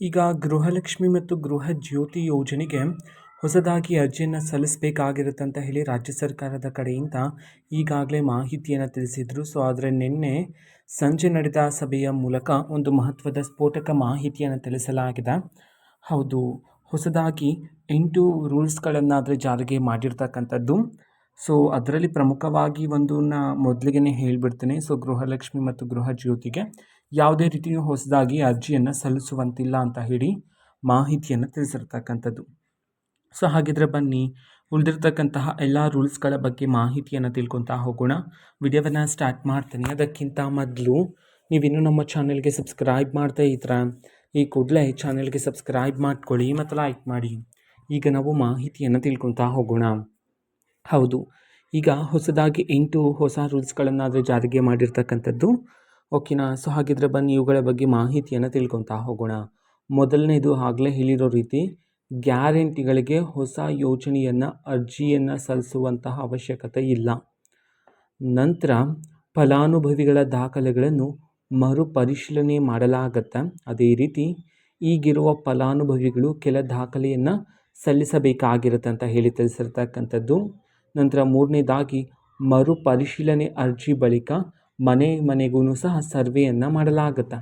ಈಗ ಗೃಹಲಕ್ಷ್ಮಿ ಮತ್ತು ಗೃಹ ಜ್ಯೋತಿ ಯೋಜನೆಗೆ ಹೊಸದಾಗಿ ಅರ್ಜಿಯನ್ನು ಸಲ್ಲಿಸಬೇಕಾಗಿರುತ್ತೆ ಅಂತ ಹೇಳಿ ರಾಜ್ಯ ಸರ್ಕಾರದ ಕಡೆಯಿಂದ ಈಗಾಗಲೇ ಮಾಹಿತಿಯನ್ನು ತಿಳಿಸಿದರು. ಸೊ ಆದರೆ ನಿನ್ನೆ ಸಂಜೆ ನಡೆದ ಸಭೆಯ ಮೂಲಕ ಒಂದು ಮಹತ್ವದ ಸ್ಫೋಟಕ ಮಾಹಿತಿಯನ್ನು ತಿಳಿಸಲಾಗಿದೆ. ಹೌದು, ಹೊಸದಾಗಿ 8 ರೂಲ್ಸ್ಗಳನ್ನಾದರೆ ಜಾರಿಗೆ ಮಾಡಿರ್ತಕ್ಕಂಥದ್ದು. ಸೊ ಅದರಲ್ಲಿ ಪ್ರಮುಖವಾಗಿ ಒಂದನ್ನು ಮೊದಲಿಗೆ ಹೇಳಿಬಿಡ್ತೇನೆ. ಸೊ ಗೃಹಲಕ್ಷ್ಮಿ ಮತ್ತು ಗೃಹ ಜ್ಯೋತಿಗೆ ಯಾವುದೇ ರೀತಿಯೂ ಹೊಸದಾಗಿ ಅರ್ಜಿಯನ್ನು ಸಲ್ಲಿಸುವಂತಿಲ್ಲ ಅಂತ ಹೇಳಿ ಮಾಹಿತಿಯನ್ನು ತಿಳಿಸಿರ್ತಕ್ಕಂಥದ್ದು. ಸೊ ಹಾಗಿದ್ರೆ ಬನ್ನಿ ಉಳಿದಿರ್ತಕ್ಕಂತಹ ಎಲ್ಲ ರೂಲ್ಸ್ಗಳ ಬಗ್ಗೆ ಮಾಹಿತಿಯನ್ನು ತಿಳ್ಕೊತಾ ಹೋಗೋಣ. ವಿಡಿಯೋವನ್ನು ಸ್ಟಾರ್ಟ್ ಮಾಡ್ತೀನಿ. ಅದಕ್ಕಿಂತ ಮೊದಲು ನೀವಿನ್ನೂ ನಮ್ಮ ಚಾನೆಲ್ಗೆ ಸಬ್ಸ್ಕ್ರೈಬ್ ಮಾಡ್ತಾ ಇದ್ದೀರಾ, ಈ ಕೂಡಲೇ ಚಾನೆಲ್ಗೆ ಸಬ್ಸ್ಕ್ರೈಬ್ ಮಾಡ್ಕೊಳ್ಳಿ ಮತ್ತು ಲೈಕ್ ಮಾಡಿ. ಈಗ ನಾವು ಮಾಹಿತಿಯನ್ನು ತಿಳ್ಕೊತಾ ಹೋಗೋಣ. ಹೌದು, ಈಗ ಹೊಸದಾಗಿ 8 ಹೊಸ ರೂಲ್ಸ್ಗಳನ್ನಾದರೆ ಜಾರಿಗೆ ಮಾಡಿರ್ತಕ್ಕಂಥದ್ದು. ಓಕೆನಾ? ಸೊ ಹಾಗಿದ್ರೆ ಬನ್ನಿ ಇವುಗಳ ಬಗ್ಗೆ ಮಾಹಿತಿಯನ್ನು ತಿಳ್ಕೊತಾ ಹೋಗೋಣ. ಮೊದಲನೇದು ಆಗಲೇ ಹೇಳಿರೋ ರೀತಿ ಗ್ಯಾರಂಟಿಗಳಿಗೆ ಹೊಸ ಯೋಜನೆಯನ್ನು ಅರ್ಜಿಯನ್ನು ಸಲ್ಲಿಸುವಂತಹ ಅವಶ್ಯಕತೆ ಇಲ್ಲ. ನಂತರ ಫಲಾನುಭವಿಗಳ ದಾಖಲೆಗಳನ್ನು ಮರುಪರಿಶೀಲನೆ ಮಾಡಲಾಗತ್ತೆ. ಅದೇ ರೀತಿ ಈಗಿರುವ ಫಲಾನುಭವಿಗಳು ಕೆಲ ದಾಖಲೆಯನ್ನು ಸಲ್ಲಿಸಬೇಕಾಗಿರುತ್ತೆ ಅಂತ ಹೇಳಿ ತಿಳಿಸಿರ್ತಕ್ಕಂಥದ್ದು. ನಂತರ ಮೂರನೇದಾಗಿ ಮರುಪರಿಶೀಲನೆ ಅರ್ಜಿ ಬಳಿಕ ಮನೆಗೂ ಸಹ ಸರ್ವೆಯನ್ನು ಮಾಡಲಾಗುತ್ತೆ.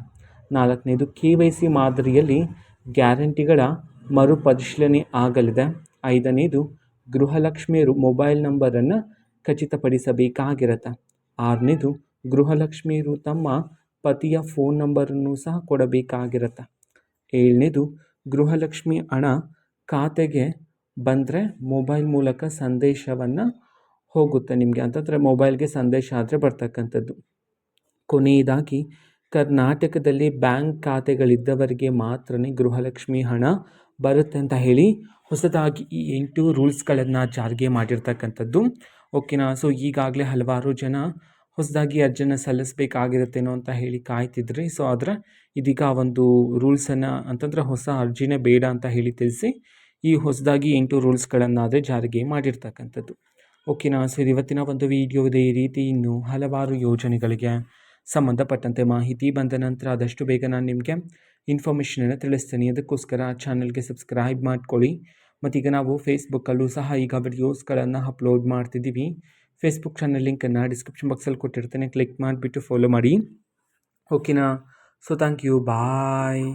ನಾಲ್ಕನೇದು KYC ಮಾದರಿಯಲ್ಲಿ ಗ್ಯಾರಂಟಿಗಳ ಮರುಪರಿಶೀಲನೆ ಆಗಲಿದೆ. ಐದನೇದು ಗೃಹಲಕ್ಷ್ಮಿ ಮೊಬೈಲ್ ನಂಬರನ್ನು ಖಚಿತಪಡಿಸಬೇಕಾಗಿರುತ್ತೆ. ಆರನೇದು ಗೃಹಲಕ್ಷ್ಮಿಯರು ತಮ್ಮ ಪತಿಯ ಫೋನ್ ನಂಬರನ್ನು ಸಹ ಕೊಡಬೇಕಾಗಿರುತ್ತೆ. ಏಳನೇದು ಗೃಹಲಕ್ಷ್ಮಿ ಹಣ ಖಾತೆಗೆ ಬಂದರೆ ಮೊಬೈಲ್ ಮೂಲಕ ಸಂದೇಶವನ್ನು ಹೋಗುತ್ತೆ ನಿಮಗೆ, ಅಂತಂದರೆ ಮೊಬೈಲ್ಗೆ ಸಂದೇಶ ಆದರೆ ಬರ್ತಕ್ಕಂಥದ್ದು. ಕೊನೆಯದಾಗಿ ಕರ್ನಾಟಕದಲ್ಲಿ ಬ್ಯಾಂಕ್ ಖಾತೆಗಳಿದ್ದವರಿಗೆ ಮಾತ್ರ ಗೃಹಲಕ್ಷ್ಮಿ ಹಣ ಬರುತ್ತೆ ಅಂತ ಹೇಳಿ ಹೊಸದಾಗಿ ಈ 8 ರೂಲ್ಸ್ಗಳನ್ನು ಜಾರಿಗೆ ಮಾಡಿರ್ತಕ್ಕಂಥದ್ದು. ಓಕೆನಾ? ಸೊ ಈಗಾಗಲೇ ಹಲವಾರು ಜನ ಹೊಸದಾಗಿ ಅರ್ಜಿಯನ್ನು ಸಲ್ಲಿಸಬೇಕಾಗಿರುತ್ತೇನೋ ಅಂತ ಹೇಳಿ ಕಾಯ್ತಿದ್ರಿ. ಸೊ ಆದರೆ ಇದೀಗ ಒಂದು ರೂಲ್ಸನ್ನು ಅಂತಂದರೆ ಹೊಸ ಅರ್ಜಿನೇ ಬೇಡ ಅಂತ ಹೇಳಿ ತಿಳಿಸಿ ಈ ಹೊಸದಾಗಿ 8 ರೂಲ್ಸ್ಗಳನ್ನಾದರೆ ಜಾರಿಗೆ ಮಾಡಿರ್ತಕ್ಕಂಥದ್ದು. ಓಕೆನಾ? ಸೊ ಇವತ್ತಿನ ಒಂದು ವಿಡಿಯೋ ಇದೇ ರೀತಿ ಇನ್ನೂ ಹಲವಾರು ಯೋಜನೆಗಳಿಗೆ ಸಂಬಂಧಪಟ್ಟಂತೆ ಮಾಹಿತಿ ಬಂದ ನಂತರ ಆದಷ್ಟು ಬೇಗ ನಾನು ನಿಮಗೆ ಇನ್ಫಾರ್ಮೇಷನನ್ನು ತಿಳಿಸ್ತೀನಿ. ಅದಕ್ಕೋಸ್ಕರ ಚಾನಲ್ಗೆ ಸಬ್ಸ್ಕ್ರೈಬ್ ಮಾಡ್ಕೊಳ್ಳಿ. ಮತ್ತೀಗ ನಾವು ಫೇಸ್ಬುಕ್ಕಲ್ಲೂ ಸಹ ಈಗ ವಿಡಿಯೋಸ್ಗಳನ್ನು ಅಪ್ಲೋಡ್ ಮಾಡ್ತಿದ್ದೀವಿ. ಫೇಸ್ಬುಕ್ ಚಾನಲ್ ಲಿಂಕನ್ನು ಡಿಸ್ಕ್ರಿಪ್ಷನ್ ಬಾಕ್ಸಲ್ಲಿ ಕೊಟ್ಟಿರ್ತೇನೆ, ಕ್ಲಿಕ್ ಮಾಡಿಬಿಟ್ಟು ಫಾಲೋ ಮಾಡಿ. ಓಕೆನಾ? So thank you, bye.